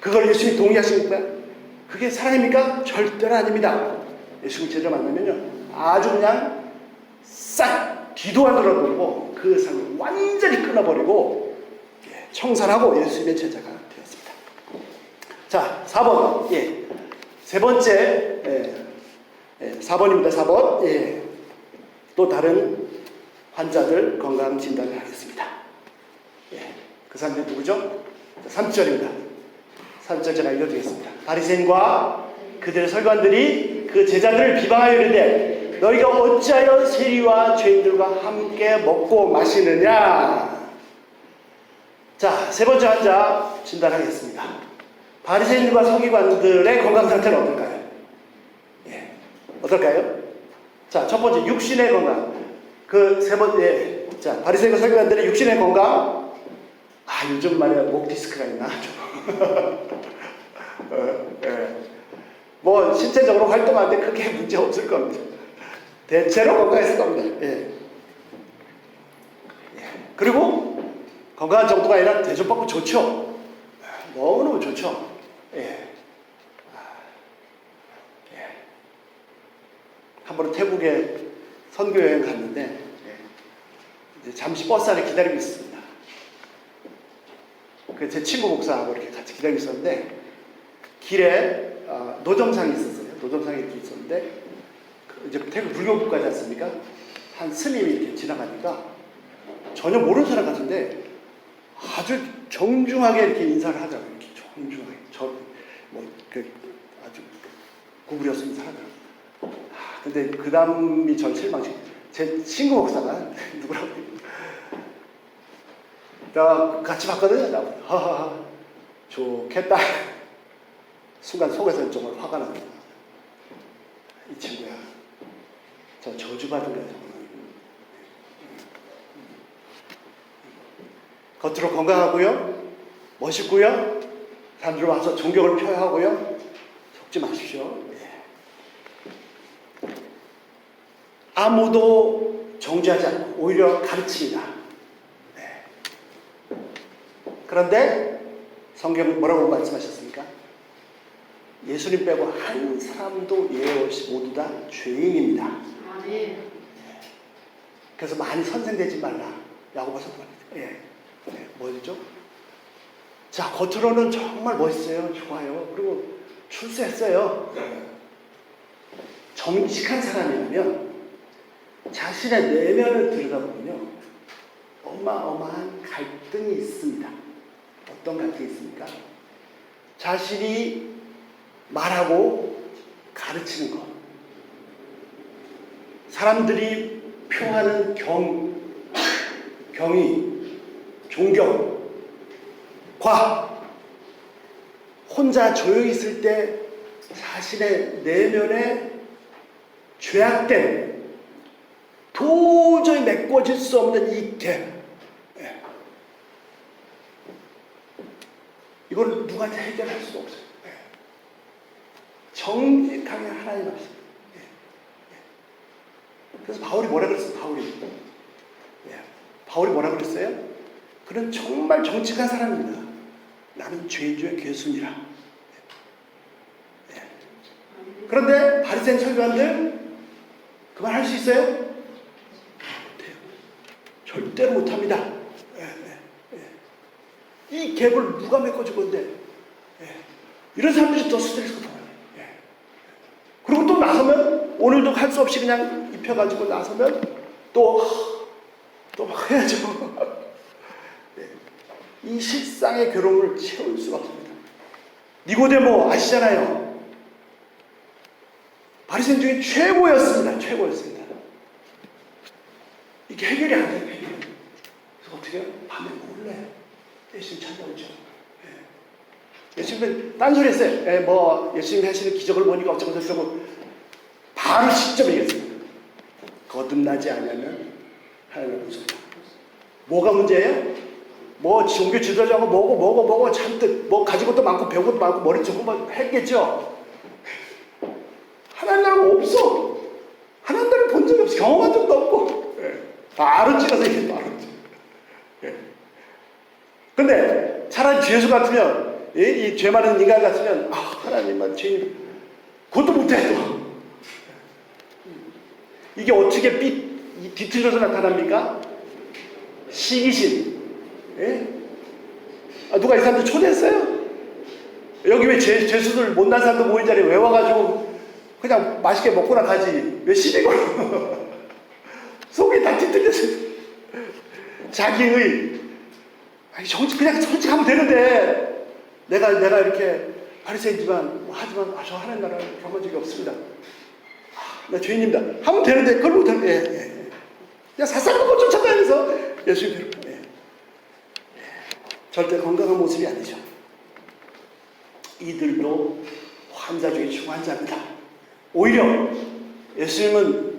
그걸 예수님이 동의하십니까? 그게 사랑입니까? 절대로 아닙니다. 예수님 제자 만나면요, 아주 그냥 싹 뒤도 안 돌아보고 그 삶을 완전히 끊어버리고 청산하고 예수님의 제자가 되었습니다. 자, 4번. 예. 세 번째, 4번입니다. 4번. 예. 또 다른 환자들 건강 진단을 하겠습니다. 예. 그 사람들이 누구죠? 3절입니다. 3절 제가 읽어드리겠습니다. 바리새인과 그들의 서기관들이 그 제자들을 비방하여 이르되 너희가 어찌하여 세리와 죄인들과 함께 먹고 마시느냐. 자, 세 번째 환자 진단하겠습니다. 바리새인들과 서기관들의 건강 상태는 어떨까요? 예, 어떨까요? 자, 첫 번째 육신의 건강. 그 세 번째, 자, 바리새인과 서기관들의 육신의 건강. 아, 요즘 말이야 목 디스크가 있나 좀. 뭐 신체적으로 활동하는데 크게 문제 없을 겁니다. 대체로 건강했을 겁니다. 예. 그리고 건강한 정도가 아니라 대접받고 좋죠. 너무너무 좋죠. 예. 한 번은 태국에 선교 여행 갔는데 이제 잠시 버스 안에 기다리고 있습니다. 그 제 친구 목사하고 이렇게 같이 기다리고 있었는데 길에 노점상이 있었어요. 노점상이 이렇게 있었는데 이제 태국 불교 국가지 않습니까? 한 스님이 이렇게 지나가니까 전혀 모르는 사람 같은데 아주 정중하게 이렇게 인사를 하더라고요. 이렇게 정중하게 아주 구부려서 인사하더라고요. 근데 그 다음이 전 실망식. 제 친구 목사가 누구라고 나 같이 봤거든요. 하하하 좋겠다. 순간 속에서 정말 화가 납니다. 이 친구야, 저 저주받은 거야. 겉으로 건강하고요, 멋있고요, 사람들 와서 존경을 표하고요. 속지 마십시오. 아무도 정죄하지 않고 오히려 가르칩니다. 그런데 성경은 뭐라고 말씀하셨습니까? 예수님 빼고 한 사람도 예외 없이 모두 다 죄인입니다. 아멘. 그래서 많이 선생되지 말라. 야고보서 말이죠. 뭐죠? 자, 겉으로는 정말 멋있어요. 좋아요. 그리고 출세했어요. 정직한 사람이라면 자신의 내면을 들여다보면요, 어마어마한 갈등이 있습니다. 어떤 갈등이 있습니까? 자신이 말하고 가르치는 것, 사람들이 표하는 경의, 존경과 혼자 조용히 있을 때 자신의 내면에 죄악됨, 도저히 메꿔질 수 없는 이 갭, 이걸 누구한테 해결할 수가 없어요. 정직하게 하나님 앞에. 그래서 바울이 뭐라 그랬어요? 바울이 뭐라 그랬어요? 그는 정말 정직한 사람입니다. 나는 죄인 중에 괴순이라. 그런데 바리새인 서기관들 그 말 할 수 있어요? 못해요. 절대로 못합니다. 이 갭을 누가 메꿔줄 건데? 이런 사람들이 더 스트레스가 더 많아요. 그리고 또 나서면 오늘도 할 수 없이 그냥 눕혀가지고 나서면 또 막 해야죠. 네. 이 실상의 괴로움을 채울 수가 없습니다. 니고데모 아시잖아요. 바리새인 중에 최고였습니다. 이게 해결이 안 돼요. 그래서 어떻게 해요? 밤에 몰래 예수님 찾아오죠. 예수님은 딴소리 했어요. 뭐 예수님이 하시는 기적을 보니까 어쩌고 저쩌고 바로 직접 얘기했습니다. 거듭나지 않으면 하나님을 무섭다. 뭐가 문제예요? 뭐 종교 지도자고 뭐고 잔뜩 뭐 가진 것도 많고 배운 것도 많고 머리 좋고 뭐 했겠죠. 하나님 나라가 없어. 하나님 나라를 본 적이 없어. 경험한 적도 없고. 바로 찔러서 이게 바로 찔러. 근데 차라리 죄수 같으면 이 죄 많은 인간 같으면 하나님만 죄인 그것도 못해 또. 이게 어떻게 뒤틀려서 나타납니까? 시기심. 누가 이 사람들 초대했어요? 여기 왜 죄수들 못난 사람들 모인 자리에 왜 와가지고 그냥 맛있게 먹고나 가지 왜 시비 걸어? 속이 다 뒤틀렸어요. 자기의 그냥 솔직하면 되는데 내가 이렇게 바리새인지만 하지만 저 하나님 나라를 경험한 적이 없습니다. 나 죄인입니다. 하면 되는데 그걸 못하는데 그냥 사사건건 쫓아다니면서 예수님 괴롭혀. 절대 건강한 모습이 아니죠. 이들도 환자 중에 중환자입니다. 오히려 예수님은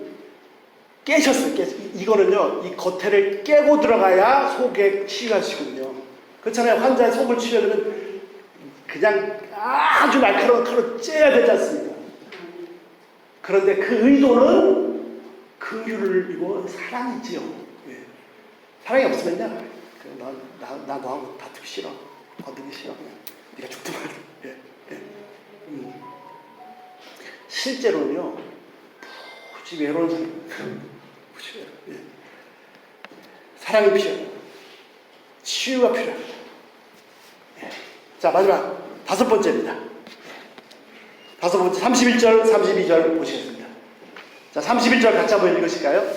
깨셨어요. 이거는요, 이 겉에를 깨고 들어가야 속에 치유하시거든요. 그렇잖아요. 환자의 속을 치유하려면 그냥 아주 날카로운 칼로 째야 되지 않습니까? 그런데 그 의도는 긍휼을 이고 사랑이지요. 사랑이 없으면요, 나 너하고 다투기 싫어, 거두기 싫어, 네가 죽든 말든. 실제로는요, 굳이 외로운 사람, 사랑이 필요해요. 치유가 필요합니다. 자, 마지막 5번째입니다. 5번째 31절, 32절 보시겠습니다. 자, 31절 같이 한번 읽으실까요?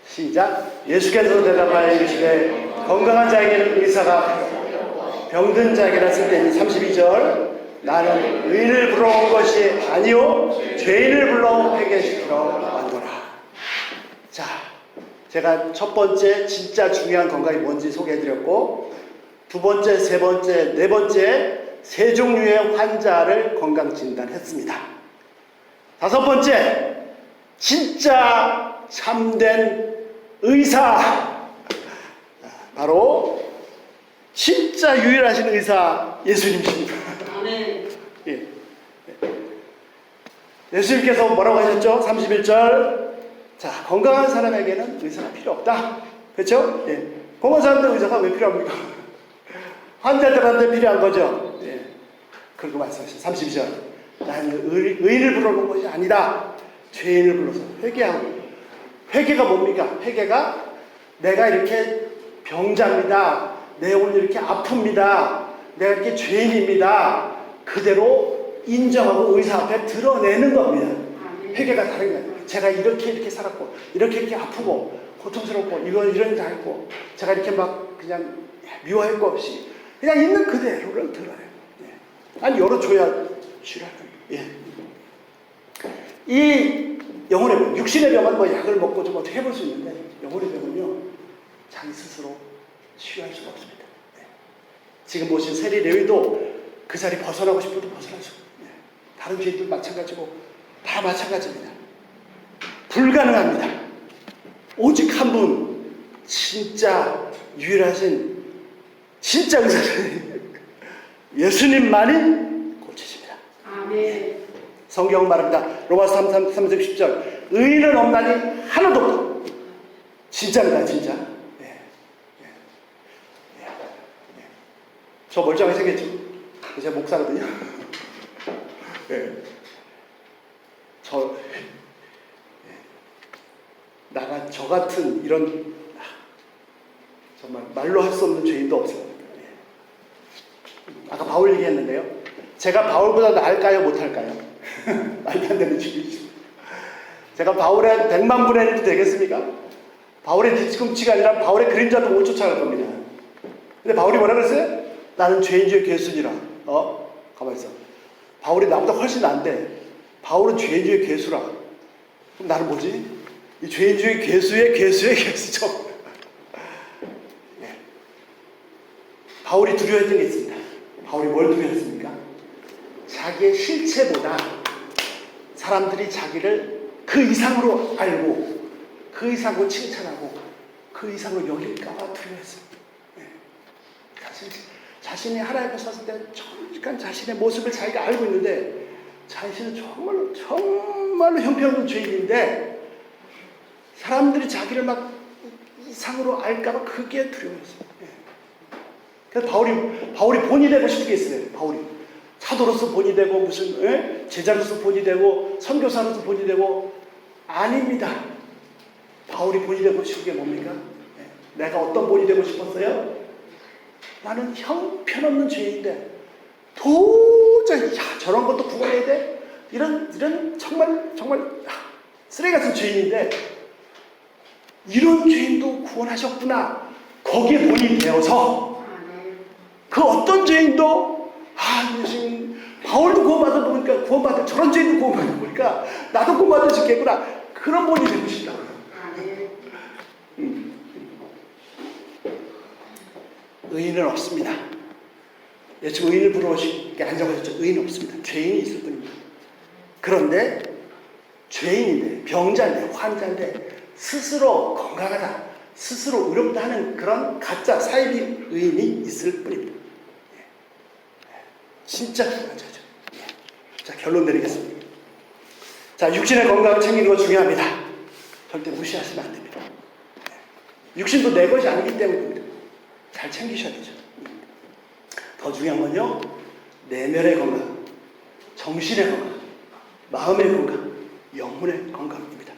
시작. 예수께서 대답하여 이르시되 건강한 자에게는 의사가 필요하고 병든 자에게나 쓸데있는 32절. 나는 의인을 불러온 것이 아니요 죄인을 불러 회개시키러 왔노라. 자, 제가 첫 번째 진짜 중요한 건강이 뭔지 소개해드렸고, 두 번째, 세 번째, 네 번째 세 종류의 환자를 건강 진단했습니다. 다섯 번째, 진짜 참된 의사, 바로 진짜 유일하신 의사 예수님이십니다. 아멘. 예. 예수님께서 뭐라고 하셨죠? 31절. 자, 건강한 사람에게는 의사가 필요 없다. 그렇죠? 예. 건강한 사람들 의사가 왜 필요합니까? 환자들한테 필요한 거죠. 예. 그리고 말씀하신 32절. 나는 의인을 불러놓은 것이 아니라 죄인을 불러서 회개하고. 회개가 뭡니까? 회개가 내가 이렇게 병자입니다. 내 오늘 이렇게 아픕니다. 내가 이렇게 죄인입니다. 그대로 인정하고 의사 앞에 드러내는 겁니다. 회개가 다른 거예요. 제가 이렇게 살았고, 이렇게 아프고, 고통스럽고, 이런 다 했고, 제가 이렇게 막 그냥 미워할 거 없이, 그냥 있는 그대로를 드러내요. 예. 아니, 열어줘야 치료하는 거예요. 예. 이 영혼의 병, 육신의 병은 뭐 약을 먹고 좀 어떻게 해볼 수 있는데, 영혼의 병은요, 자기 스스로 치유할 수가 없습니다. 예. 지금 보신 세리 레위도 그 자리 벗어나고 싶어도 벗어날 수 없어요. 예. 다른 죄인들 마찬가지고, 다 마찬가지입니다. 불가능합니다. 오직 한 분, 진짜 유일하신 진짜 의사는 예수님만이 고치십니다. 아멘. 성경은 말합니다. 로마서 3장 10절. 의인은 없나니 하나도 없고. 진짜입니다, 진짜. 예. 예. 예. 예. 저 멀쩡하게 생겼죠? 제가 목사거든요. 예. 저 같은 이런 정말 말로 할 수 없는 죄인도 없습니다. 아까 바울 얘기했는데요. 제가 바울보다 나을까요? 못할까요? 말도 안 되는 죄이죠. 제가 바울의 100만 분의 1도 되겠습니까? 바울의 뒤꿈치가 아니라 바울의 그림자도 못 쫓아갈 겁니다. 근데 바울이 뭐라 그랬어요? 나는 죄인 중에 괴수니라. 가만히 있어. 바울이 나보다 훨씬 나은데 바울은 죄인 중에 괴수라. 그럼 나는 뭐지? 이 죄인 중에 괴수의 괴수죠. 네. 바울이 두려워했던 게 있습니다. 바울이 뭘 두려워했습니까? 자기의 실체보다 사람들이 자기를 그 이상으로 알고 그 이상으로 칭찬하고 그 이상으로 여길까봐 두려워했습니다. 네. 자신이 하나님 앞에 섰을 때 정직한 자신의 모습을 자기가 알고 있는데 자신은 정말로 형편없는 죄인인데 사람들이 자기를 막 이상으로 알까봐 그게 두려워했어요. 네. 그래서 바울이 본이 되고 싶은 게 있어요. 바울이 사도로서 본이 되고 무슨 제자로서 본이 되고 선교사로서 본이 되고 아닙니다. 바울이 본이 되고 싶은 게 뭡니까? 내가 어떤 본이 되고 싶었어요? 나는 형편없는 죄인인데 도저히 저런 것도 구원해야 돼? 이런 정말 쓰레기 같은 죄인인데 이런 죄인도 구원하셨구나. 거기에 본이 되어서 그 어떤 죄인도 예수님 바울도 구원받아 보니까 구원받아 저런 죄인도 구원받아 보니까 나도 구원받을 수 있겠구나. 그런 본이 되고 싶다고요. 의인은 없습니다. 예수 의인을 부러우시게 안정하셨죠. 의인은 없습니다. 죄인이 있을 뿐입니다. 그런데 죄인인데 병자인데 환자인데 스스로 건강하다, 스스로 의롭다 하는 그런 가짜 사이비 의인이 있을 뿐입니다. 진짜 중요한 자죠. 자, 결론 내리겠습니다. 자, 육신의 건강을 챙기는 거 중요합니다. 절대 무시하시면 안 됩니다. 육신도 내 것이 아니기 때문입니다. 잘 챙기셔야 되죠. 더 중요한 건요, 내면의 건강, 정신의 건강, 마음의 건강, 영혼의 건강입니다.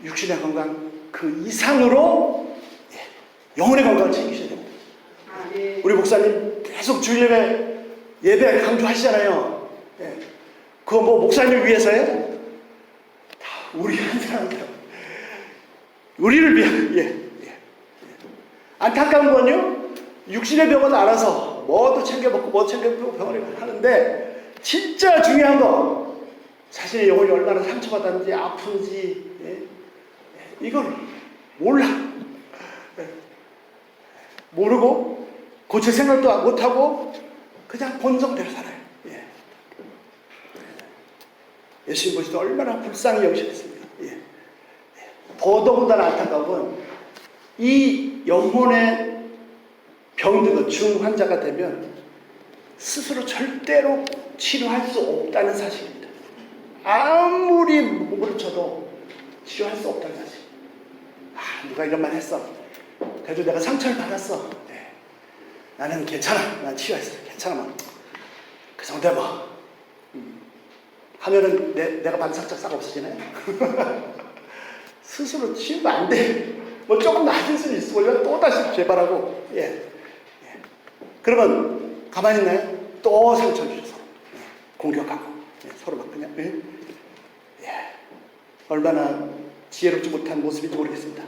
육신의 건강 그 이상으로 영혼의 건강을 챙기셔야 됩니다. 우리 목사님 계속 주일예배 강조하시잖아요. 그거 뭐 목사님을 위해서요? 다 우리 한 사람 우리를 위한 안타까운 건요, 육신의 병은 알아서 뭐도 챙겨 먹고 뭐 챙겨 먹고 병원에 하는데 진짜 중요한 거 자신의 영혼이 얼마나 상처받았는지 아픈지 이걸 몰라. 모르고 고칠 생각도 못하고 그냥 본성대로 살아요. 예수님 보시도 얼마나 불쌍히 여기셨습니까? 더더군다나 안타까운 건 이 영혼의 병든 것 중환자가 되면 스스로 절대로 치료할 수 없다는 사실입니다. 아무리 목을 쳐도 치료할 수 없다는 사실. 누가 이런 말 했어. 그래도 내가 상처를 받았어. 나는 괜찮아. 난 치료했어. 괜찮아. 그 정도야 뭐. 하면은 내가 받은 상처가 싹 없어지나요? 스스로 치우면 안 돼. 뭐 조금 낮을 수는 있어. 원래 또 다시 재발하고. 그러면 가만히 있나요? 또 상처 주셔서 공격하고 서로 막 그냥 얼마나 지혜롭지 못한 모습인지 모르겠습니다.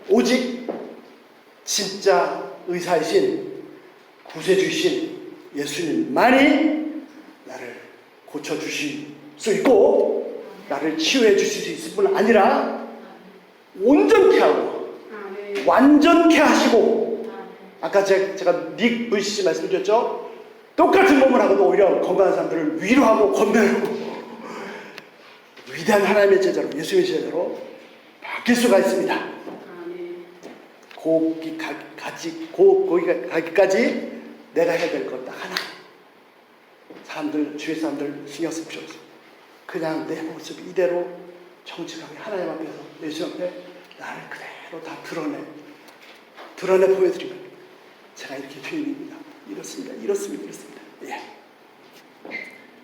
오직 진짜 의사이신 구세주이신 예수님만이 나를 고쳐주실 수 있고 나를 치유해 주실 수 있을 뿐 아니라 온전케 하고 완전케 하시고 아까 제가 닉 VCC 말씀드렸죠? 똑같은 몸을 하고도 오히려 건강한 사람들을 위로하고 건면하고 위대한 하나님의 제자로 예수님의 제자로 바뀔 수가 있습니다. 거기 가기까지 내가 해야 될 것 딱 하나. 주위 사람들 신경 쓸 필요 없어요. 그냥 내 모습 이대로 정직하게 하나님 앞에서 예수 앞에 나를 그대로 다 드러내 보여드리면 제가 이렇게 죄인입니다. 이렇습니다.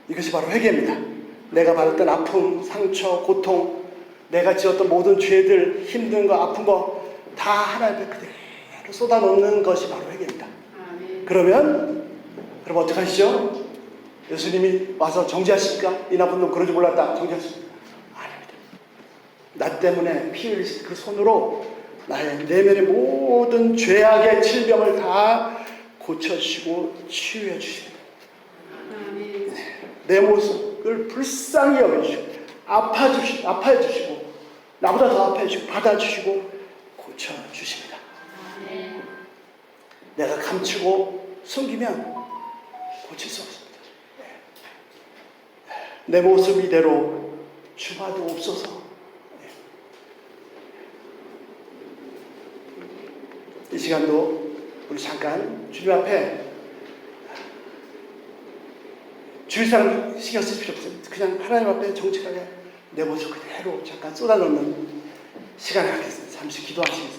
이것이 바로 회개입니다. 내가 받았던 아픔, 상처, 고통, 내가 지었던 모든 죄들, 힘든 거, 아픈 거 다 하나님 앞에 그대로 쏟아놓는 것이 바로 회개입니다. 그럼 어떡하시죠? 예수님이 와서 정죄하십니까? 이 나쁜 놈 그런 줄 몰랐다. 정죄하십니까? 아닙니다. 나 때문에 피 흘리신 그 손으로 나의 내면의 모든 죄악의 질병을 다 고쳐주시고 치유해 주십니다. 아멘. 내 모습을 불쌍히 여겨주시고 아파해 주시고 나보다 더 아파해 주시고 받아주시고 고쳐주십니다. 아멘. 내가 감추고 숨기면 고칠 수 없습니다. 내 모습 이대로 주봐도 없어서. 이 시간도 우리 잠깐 주님 앞에 주위 사람 신경 쓸 필요 없어요. 그냥 하나님 앞에 정직하게 내 모습 그대로 잠깐 쏟아놓는 시간을 갖겠습니다. 잠시 기도하시겠습니다.